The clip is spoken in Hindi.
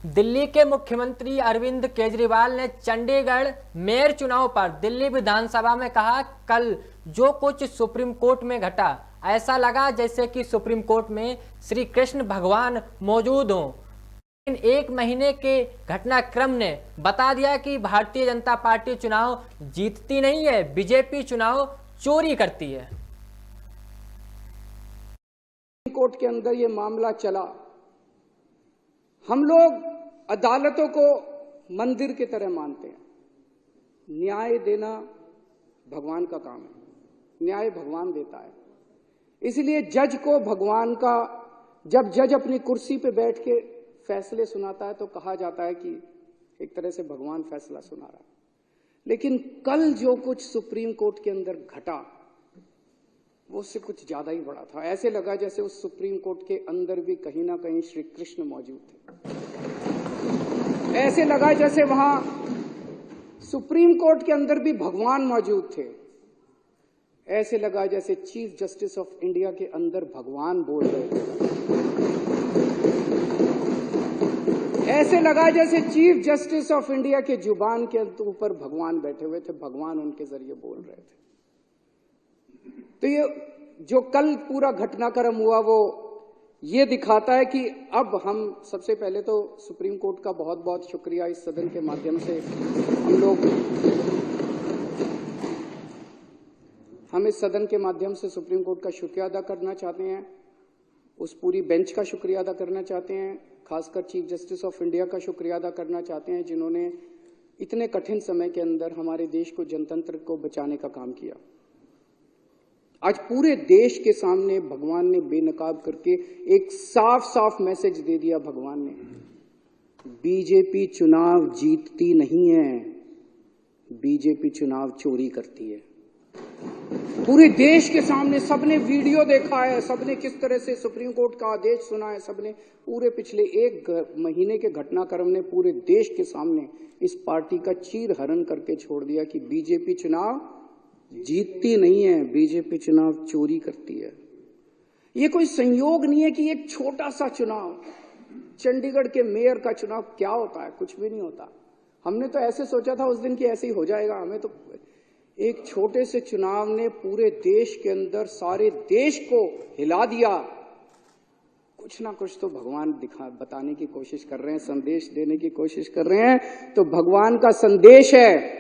दिल्ली के मुख्यमंत्री अरविंद केजरीवाल ने चंडीगढ़ मेयर चुनाव पर दिल्ली विधानसभा में कहा, कल जो कुछ सुप्रीम कोर्ट में घटा ऐसा लगा जैसे कि सुप्रीम कोर्ट में श्री कृष्ण भगवान मौजूद हों। लेकिन एक महीने के घटनाक्रम ने बता दिया कि भारतीय जनता पार्टी चुनाव जीतती नहीं है, बीजेपी चुनाव चोरी करती है। कोर्ट के अंदर ये मामला चला। हम लोग अदालतों को मंदिर की तरह मानते हैं। न्याय देना भगवान का काम है, न्याय भगवान देता है। इसलिए जज को भगवान का, जब जज अपनी कुर्सी पे बैठ के फैसले सुनाता है तो कहा जाता है कि एक तरह से भगवान फैसला सुना रहा है। लेकिन कल जो कुछ सुप्रीम कोर्ट के अंदर घटा वो उससे कुछ ज्यादा ही बड़ा था। ऐसे लगा जैसे उस सुप्रीम कोर्ट के अंदर भी कहीं ना कहीं श्री कृष्ण मौजूद थे। ऐसे लगा जैसे वहां सुप्रीम कोर्ट के अंदर भी भगवान मौजूद थे। ऐसे लगा जैसे चीफ जस्टिस ऑफ इंडिया के अंदर भगवान बोल रहे थे। ऐसे लगा जैसे चीफ जस्टिस ऑफ इंडिया के जुबान के ऊपर भगवान बैठे हुए थे, भगवान उनके जरिए बोल रहे थे। तो ये जो कल पूरा घटनाक्रम हुआ वो ये दिखाता है कि अब हम सबसे पहले तो सुप्रीम कोर्ट का बहुत बहुत शुक्रिया इस सदन के माध्यम से हम इस सदन के माध्यम से सुप्रीम कोर्ट का शुक्रिया अदा करना चाहते हैं। उस पूरी बेंच का शुक्रिया अदा करना चाहते हैं। खासकर चीफ जस्टिस ऑफ इंडिया का शुक्रिया अदा करना चाहते हैं, जिन्होंने इतने कठिन समय के अंदर हमारे देश को, जनतंत्र को बचाने का काम किया। आज पूरे देश के सामने भगवान ने बेनकाब करके एक साफ साफ मैसेज दे दिया। भगवान ने, बीजेपी चुनाव जीतती नहीं है, बीजेपी चुनाव चोरी करती है। पूरे देश के सामने सबने वीडियो देखा है, सबने किस तरह से सुप्रीम कोर्ट का आदेश सुना है, सबने पूरे पिछले एक महीने के घटनाक्रम ने पूरे देश के सामने इस पार्टी का चीरहरण करके छोड़ दिया कि बीजेपी चुनाव जीतती नहीं है, बीजेपी चुनाव चोरी करती है। ये कोई संयोग नहीं है कि एक छोटा सा चुनाव, चंडीगढ़ के मेयर का चुनाव क्या होता है, कुछ भी नहीं होता। हमने तो ऐसे सोचा था उस दिन कि ऐसे ही हो जाएगा। हमें तो एक छोटे से चुनाव ने पूरे देश के अंदर सारे देश को हिला दिया। कुछ ना कुछ तो भगवान बताने की कोशिश कर रहे हैं, संदेश देने की कोशिश कर रहे हैं। तो भगवान का संदेश है